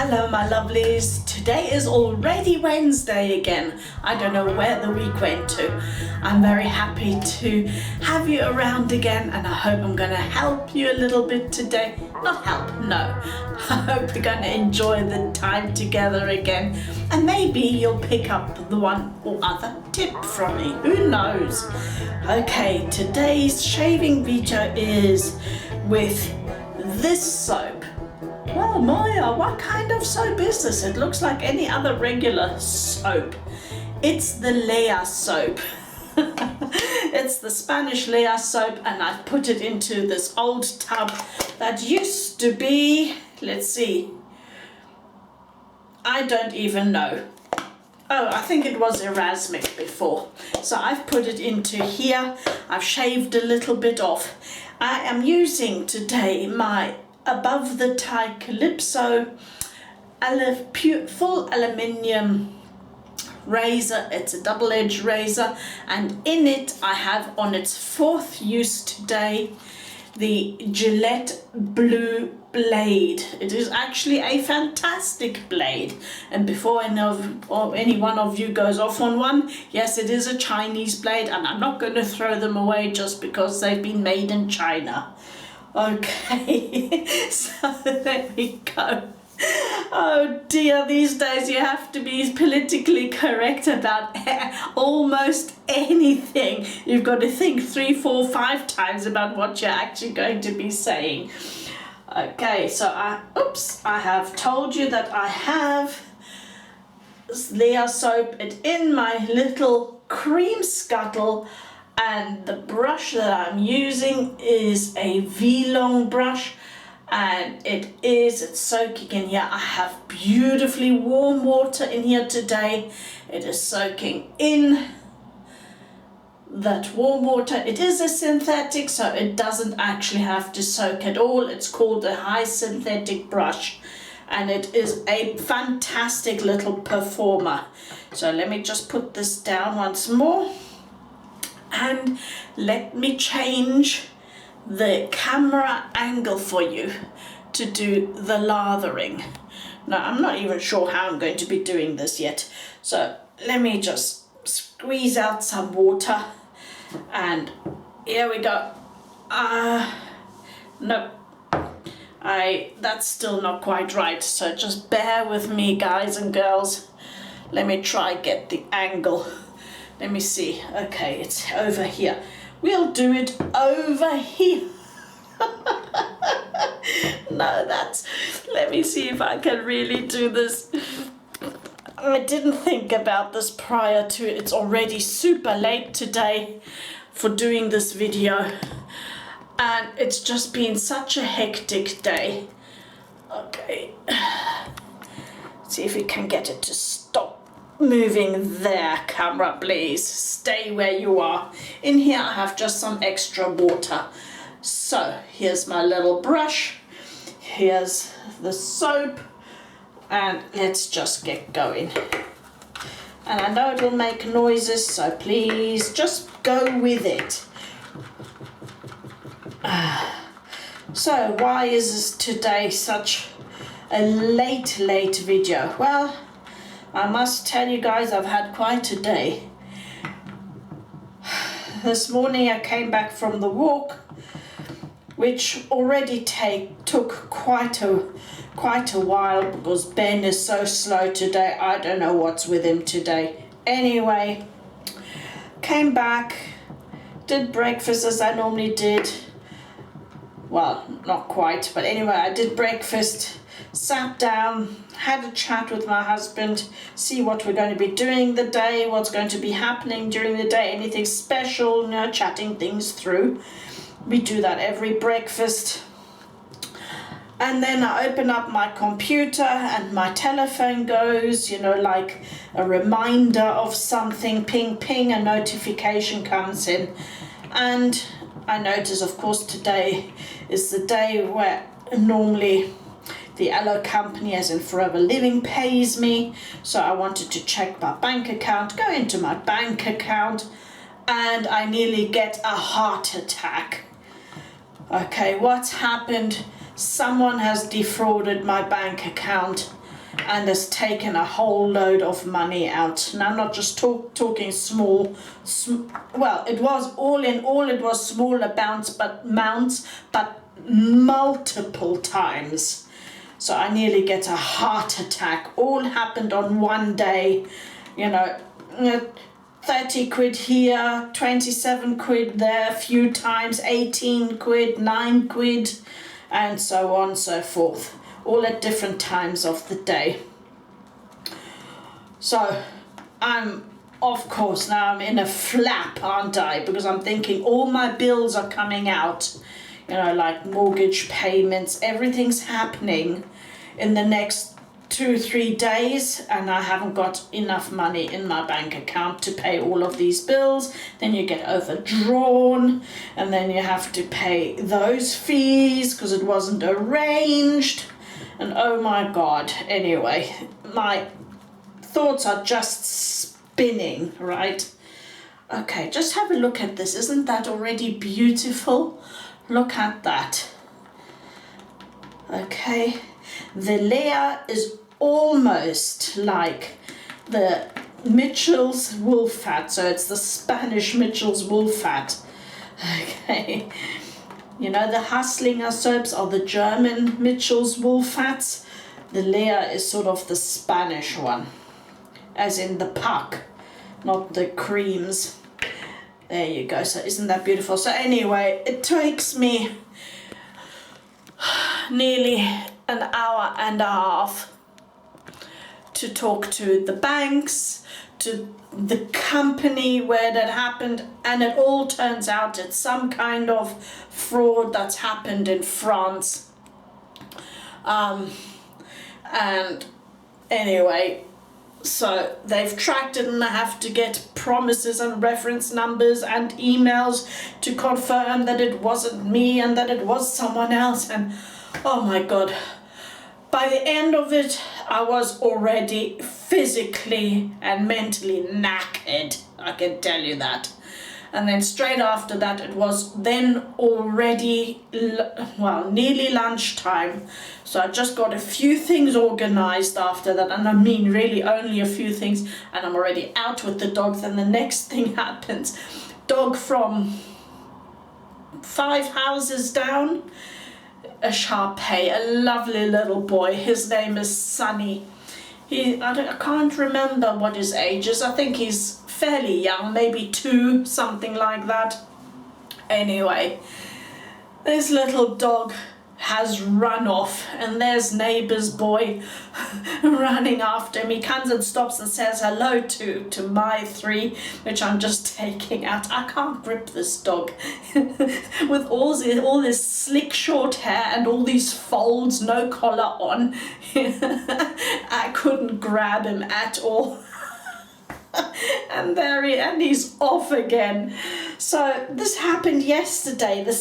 Hello my lovelies, today is already Wednesday again. I don't know where the week went to. I'm very happy to have you around again and I hope I'm going to help you a little bit today. Not help, no. I hope we're going to enjoy the time together again and maybe you'll pick up the one or other tip from me, who knows. Okay, today's shaving video is with this soap. Well, Maja, what kind of soap is this? It looks like any other regular soap. It's the Lea soap. It's the Spanish Lea soap and I've put it into this old tub that used to be, let's see, I don't even know. Oh, I think it was Erasmic before. So I've put it into here. I've shaved a little bit off. I am using today my Above the Tie Calypso full aluminium razor. It's a double-edged razor and in it I have on its fourth use today the Gillette blue blade. It is actually a fantastic blade, and before any one of you goes off on one, yes, it is a Chinese blade and I'm not going to throw them away just because they've been made in China. Okay, so there we go. Oh dear, these days you have to be politically correct about almost anything. You've got to think 3, 4, 5 times about what you're actually going to be saying. Okay, so I have told you that I have Lea soap in my little cream scuttle. And the brush that I'm using is a Vielong brush and it's soaking in here. I have beautifully warm water in here today. It is soaking in that warm water. It is a synthetic, so it doesn't actually have to soak at all. It's called a high synthetic brush and it is a fantastic little performer. So let me just put this down once more. And let me change the camera angle for you to do the lathering. Now, I'm not even sure how I'm going to be doing this yet. So let me just squeeze out some water. And here we go. No, that's still not quite right. So just bear with me, guys and girls. Let me try get the angle. Let me see. Okay, it's over here. We'll do it over here. No, let me see if I can really do this. I didn't think about this prior to it. It's already super late today for doing this video. And it's just been such a hectic day. Okay. See if we can get it to stop moving there. Camera, please stay where you are. In here I have just some extra water. So here's my little brush, here's the soap, and let's just get going. And I know it'll make noises, so please just go with it. So why is this today such a late video? Well, I must tell you guys, I've had quite a day. This morning I came back from the walk, which already took quite a while because Ben is so slow today. I don't know what's with him today. Anyway, came back, did breakfast as I normally did. Well, not quite, but anyway, I did breakfast, sat down, had a chat with my husband, see what we're going to be doing the day, what's going to be happening during the day, anything special, you know, chatting things through. We do that every breakfast. And then I open up my computer and my telephone goes, you know, like a reminder of something, ping, ping, a notification comes in. And I notice, of course, today is the day where normally the Aloe company, as in Forever Living, pays me. So I wanted to check my bank account, go into my bank account, and I nearly get a heart attack. Okay, what's happened? Someone has defrauded my bank account and has taken a whole load of money out. And I'm not just talking small, well, it was all in all, it was small amounts, but multiple times. So I nearly get a heart attack. All happened on one day, you know, 30 quid here, 27 quid there, a few times, 18 quid, 9 quid, and so on and so forth. All at different times of the day. So of course, now I'm in a flap, aren't I? Because I'm thinking all my bills are coming out, you know, like mortgage payments, everything's happening in the next 2-3 days, and I haven't got enough money in my bank account to pay all of these bills. Then you get overdrawn, and then you have to pay those fees because it wasn't arranged. And oh my God, anyway, my thoughts are just spinning, right? Okay, just have a look at this. Isn't that already beautiful? Look at that. Okay, the layer is almost like the Mitchell's wool fat. So it's the Spanish Mitchell's wool fat. Okay. You know, the Hasslinger soaps are the German Mitchell's wool fats. The Lea is sort of the Spanish one, as in the puck, not the creams. There you go. So isn't that beautiful? So anyway, it takes me nearly an hour and a half to talk to the banks, to the company where that happened, and it all turns out it's some kind of fraud that's happened in France. And anyway, so they've tracked it, and I have to get promises and reference numbers and emails to confirm that it wasn't me and that it was someone else. And oh my God, by the end of it, I was already physically and mentally knackered, I can tell you that. And then straight after that, it was then already, well, nearly lunchtime. So I just got a few things organized after that, and I mean really only a few things, and I'm already out with the dogs. Then the next thing happens. Dog from 5 houses down, a Shar-Pei, a lovely little boy. His name is Sunny. I can't remember what his age is. I think he's fairly young, maybe 2, something like that. Anyway, this little dog has run off, and there's neighbour's boy running after him. He comes and stops and says hello to my 3, which I'm just taking out. I can't grip this dog with all this slick short hair and all these folds, no collar on. I couldn't grab him at all. And he's off again. So this happened yesterday. The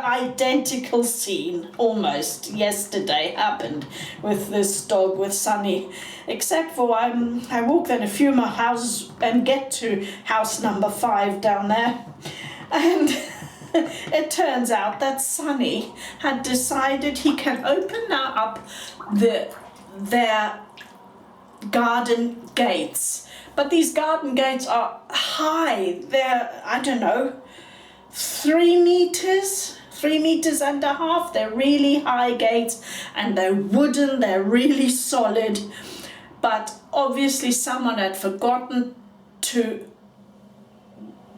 identical scene almost yesterday happened with this dog, with Sunny, except for I walk then a few more houses and get to house number 5 down there, and it turns out that Sunny had decided he can open now up their garden gates, but these garden gates are high. They're, I don't know, 3 meters and a half. They're really high gates, and they're wooden, they're really solid. But obviously someone had forgotten to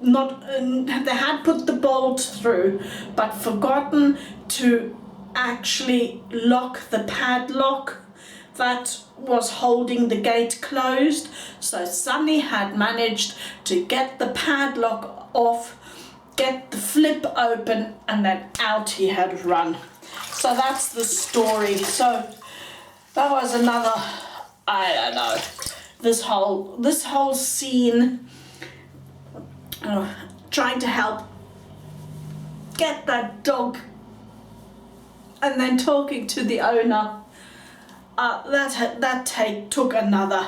they had put the bolt through, but forgotten to actually lock the padlock that was holding the gate closed. So Sunny had managed to get the padlock off, get the flip open, and then out he had run. So that's the story. So that was another, I don't know, this whole scene, trying to help get that dog, and then talking to the owner. That took another,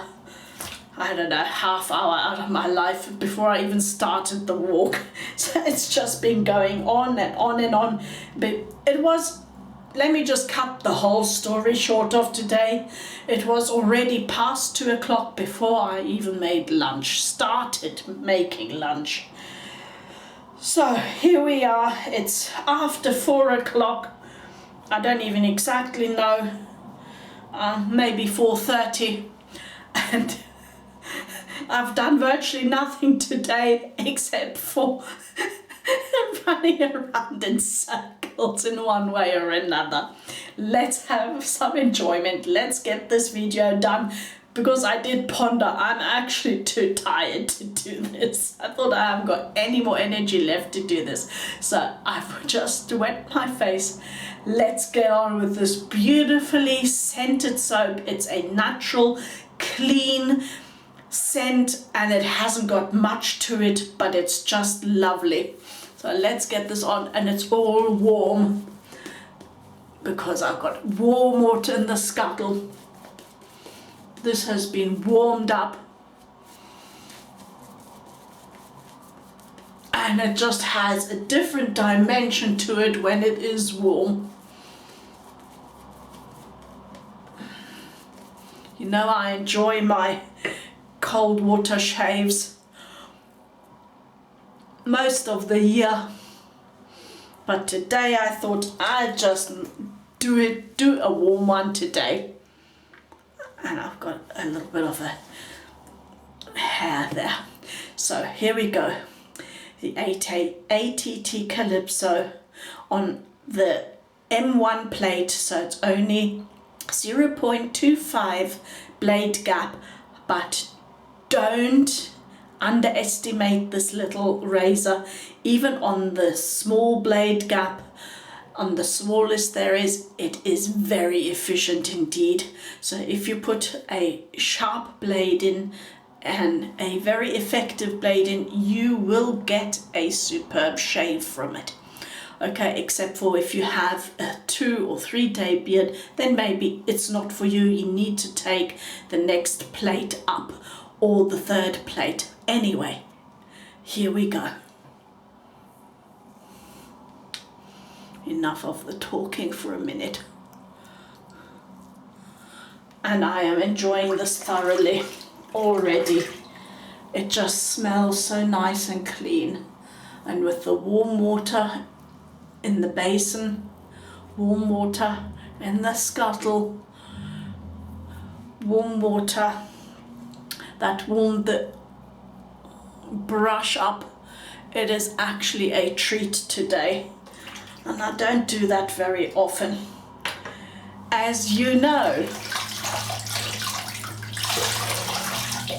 I don't know, half hour out of my life before I even started the walk. So it's just been going on and on and on. But it was let me just cut the whole story short of today. It was already past 2 o'clock before I even made lunch, started making lunch. So here we are, it's after 4 o'clock. I don't even exactly know, maybe 4:30, and I've done virtually nothing today except for running around in circles in one way or another. Let's have some enjoyment. Let's get this video done, because I did ponder, I'm actually too tired to do this. I thought I haven't got any more energy left to do this. So I've just wet my face. Let's get on with this beautifully scented soap. It's a natural, clean scent, and it hasn't got much to it, but it's just lovely. So let's get this on, and it's all warm because I've got warm water in the scuttle. This has been warmed up, and it just has a different dimension to it when it is warm. You know, I enjoy my cold water shaves most of the year, but today I thought I'd just do a warm one today. And I've got a little bit of a hair there. So here we go. The ATT Calypso on the M1 plate, so it's only 0.25 blade gap, but don't underestimate this little razor. Even on the small blade gap, on the smallest there is, it is very efficient indeed. So if you put a sharp blade in and a very effective blade in, you will get a superb shave from it. Okay, except for if you have a 2 or 3 day beard, then maybe it's not for you. You need to take the next plate up, or the 3rd plate. Anyway, here we go. Enough of the talking for a minute. And I am enjoying this thoroughly already. It just smells so nice and clean. And with the warm water in the basin, warm water in the scuttle, warm water that warmed the brush up, it is actually a treat today. And I don't do that very often, as you know.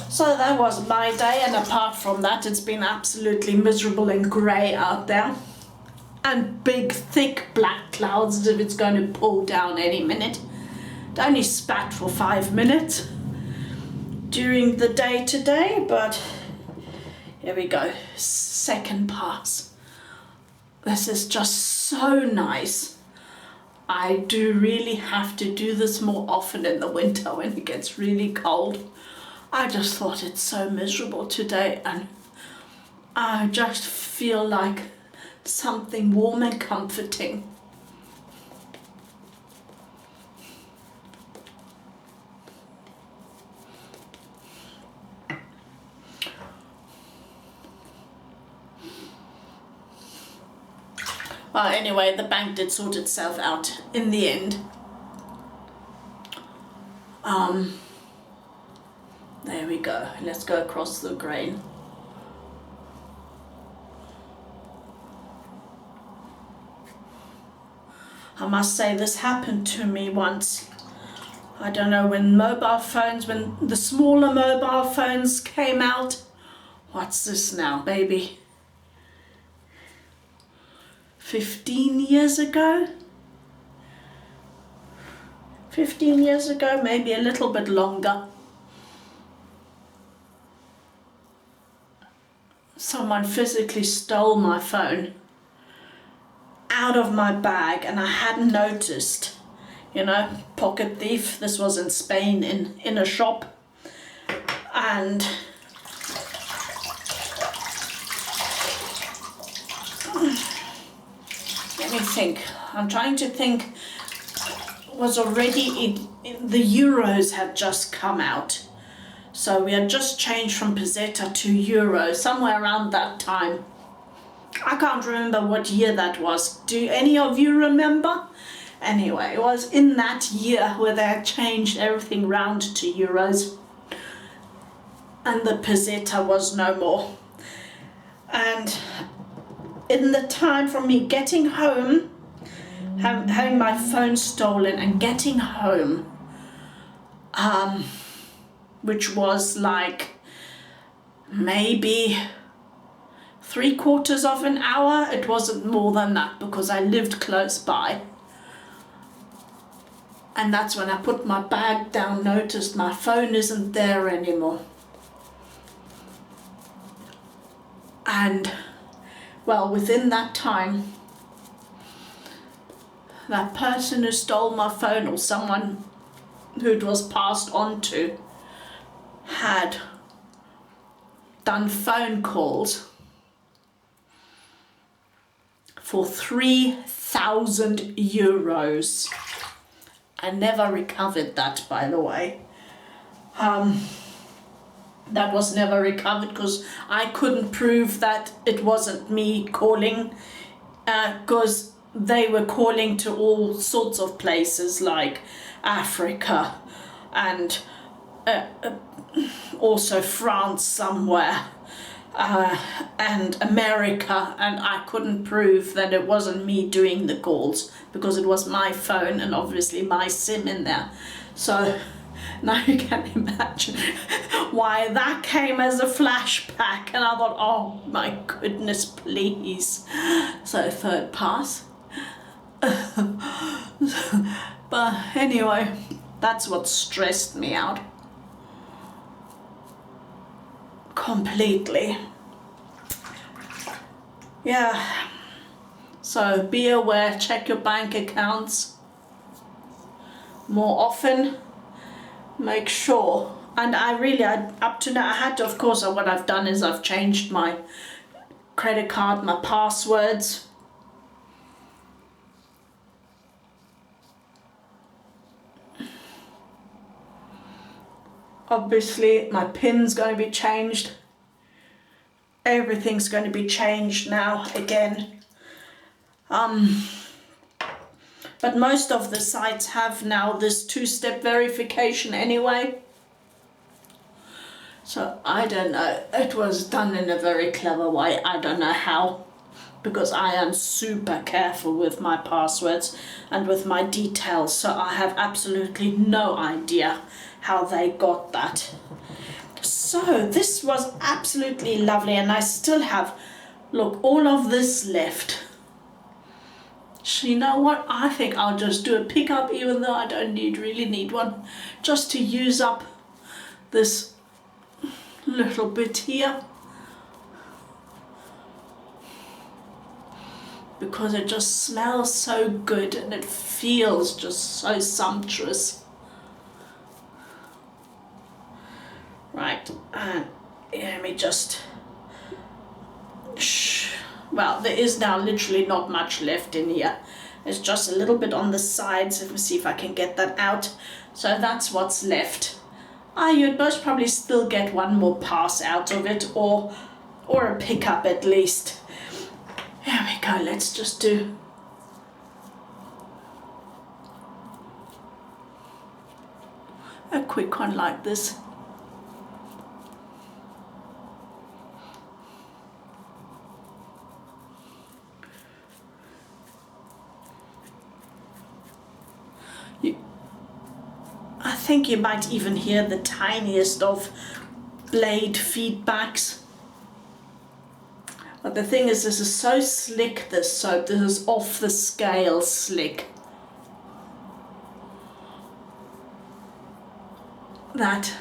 So that was my day, and apart from that, it's been absolutely miserable and grey out there. And big, thick black clouds as if it's going to pull down any minute. It only spat for 5 minutes during the day today, but here we go. 2nd pass. This is just so nice. I do really have to do this more often in the winter when it gets really cold. I just thought it's so miserable today, and I just feel like something warm and comforting. Well, anyway, the bank did sort itself out in the end. There we go. Let's go across the grain. I must say, this happened to me once. I don't know, when the smaller mobile phones came out. What's this now, baby? 15 years ago? 15 years ago, maybe a little bit longer. Someone physically stole my phone out of my bag, and I hadn't noticed. You know, pocket thief. This was in Spain in a shop. And let me think. I'm trying to think was already, the euros had just come out. So we had just changed from peseta to euro, somewhere around that time. I can't remember what year that was. Do any of you remember? Anyway, it was in that year where they had changed everything round to euros. And the peseta was no more. And in the time from me getting home, having my phone stolen and getting home, which was like maybe 3/4 of an hour. It wasn't more than that because I lived close by. And that's when I put my bag down, noticed my phone isn't there anymore. And well, within that time, that person who stole my phone, or someone who it was passed on to, had done phone calls for 3,000 euros. I never recovered that, by the way. That was never recovered because I couldn't prove that it wasn't me calling, because they were calling to all sorts of places like Africa and also France somewhere, and America, and I couldn't prove that it wasn't me doing the calls because it was my phone and obviously my SIM in there. So now you can imagine why that came as a flashback, and I thought, oh my goodness, please. So third pass. But anyway, that's what stressed me out completely. Yeah, so be aware, check your bank accounts more often, make sure. And up to now, I had to, of course, what I've done is I've changed my credit card, my passwords. Obviously, my PIN's going to be changed. Everything's going to be changed now again. But most of the sites have now this two-step verification anyway. So I don't know, it was done in a very clever way. I don't know how, because I am super careful with my passwords and with my details. So I have absolutely no idea how they got that. So this was absolutely lovely, and I still have, look, all of this left. So you know what, I think I'll just do a pickup even though I don't really need one, just to use up this little bit here, because it just smells so good and it feels just so sumptuous. Right, and let me just, well, there is now literally not much left in here. There's just a little bit on the sides. Let me see if I can get that out. So that's what's left. You'd most probably still get one more pass out of it, or a pickup at least. There we go, let's just do a quick one like this. I think you might even hear the tiniest of blade feedbacks. But the thing is, this is so slick, this soap. This is off the scale slick. That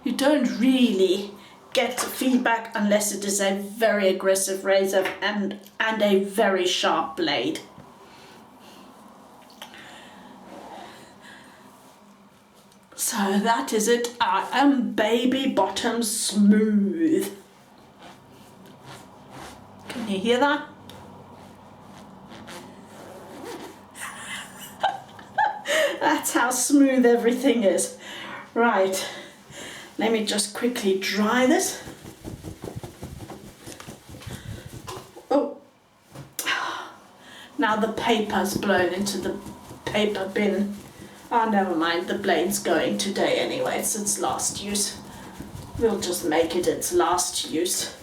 you don't really get feedback unless it is a very aggressive razor and a very sharp blade. So that is it. I am baby bottom smooth. Can you hear that? That's how smooth everything is. Right, let me just quickly dry this. Oh, now the paper's blown into the paper bin. Oh, never mind, the blade's going today anyway, it's its last use. We'll just make it its last use.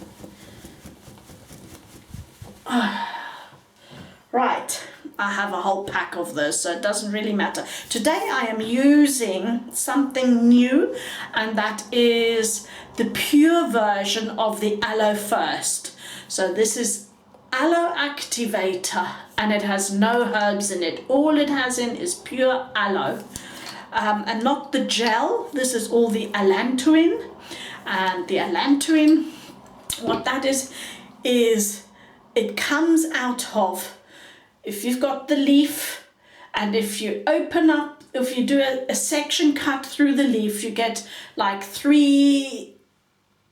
Right, I have a whole pack of those, so it doesn't really matter. Today I am using something new, and that is the pure version of the Aloe First. So this is Aloe Activator, and it has no herbs in it. All it has in is pure aloe, and not the gel. This is all the Allantoin, and the Allantoin, what that is it comes out of, if you've got the leaf, and if you open up, if you do a section cut through the leaf, you get like 4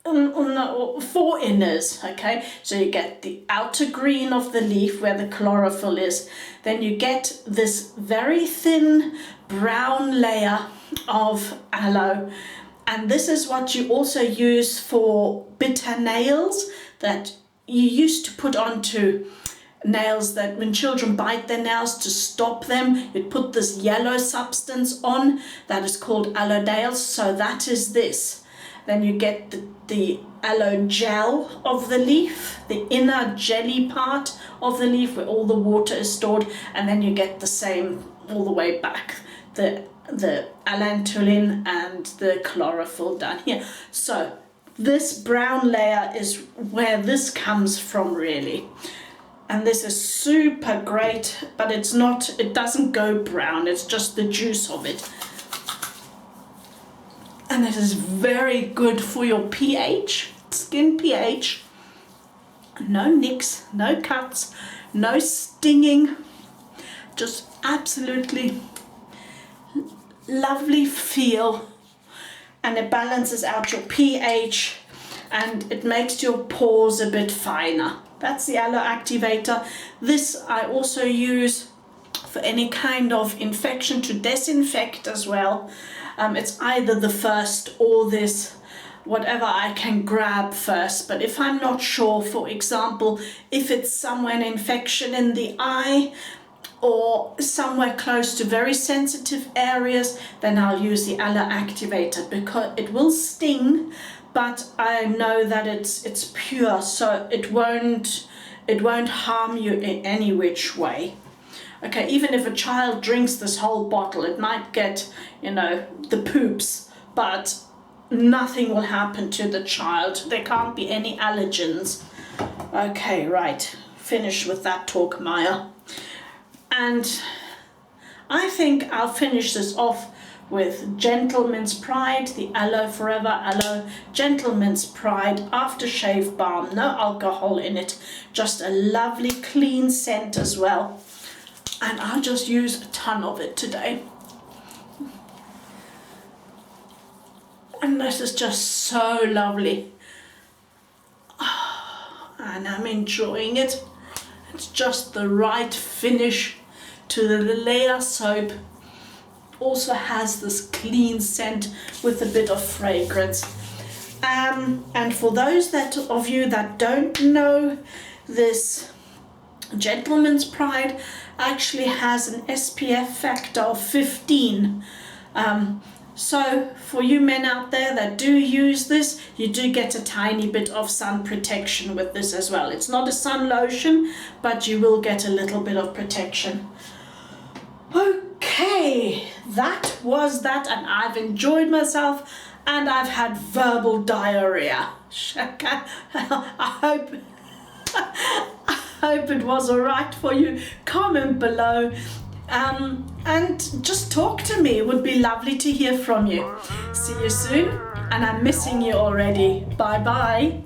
inners, okay? So you get the outer green of the leaf where the chlorophyll is. Then you get this very thin brown layer of aloe. And this is what you also use for bitter nails that you used to put onto nails, that when children bite their nails to stop them, you'd put this yellow substance on that is called aloe nails. So that is this. Then you get the aloe gel of the leaf, the inner jelly part of the leaf where all the water is stored, and then you get the same all the way back, the allantoin and the chlorophyll down here. So this brown layer is where this comes from really. And this is super great, but it's not, it doesn't go brown, it's just the juice of it. And it is very good for your pH, skin pH. No nicks, no cuts, no stinging, just absolutely lovely feel. And it balances out your pH and it makes your pores a bit finer. That's the Aloe Activator. This I also use for any kind of infection to disinfect as well. It's either the first or this, whatever I can grab first. But if I'm not sure, for example, if it's somewhere an infection in the eye or somewhere close to very sensitive areas, then I'll use the Aloe Activator because it will sting, but I know that it's pure, so it won't harm you in any which way. Okay, even if a child drinks this whole bottle, it might get, you know, the poops, but nothing will happen to the child. There can't be any allergens. Okay, right, finish with that talk, Maja. And I think I'll finish this off with Gentleman's Pride, the Aloe Forever Aloe Gentleman's Pride Aftershave Balm. No alcohol in it, just a lovely clean scent as well. And I'll just use a ton of it today. And this is just so lovely. And I'm enjoying it. It's just the right finish to the Lea soap. Also has this clean scent with a bit of fragrance. And for those of you that don't know, this Gentleman's Pride actually has an SPF factor of 15. So for you men out there that do use this, you do get a tiny bit of sun protection with this as well. It's not a sun lotion, but you will get a little bit of protection. Okay, that was that, and I've enjoyed myself and I've had verbal diarrhea. I hope it was alright for you. Comment below and just talk to me. It would be lovely to hear from you. See you soon, and I'm missing you already. Bye bye.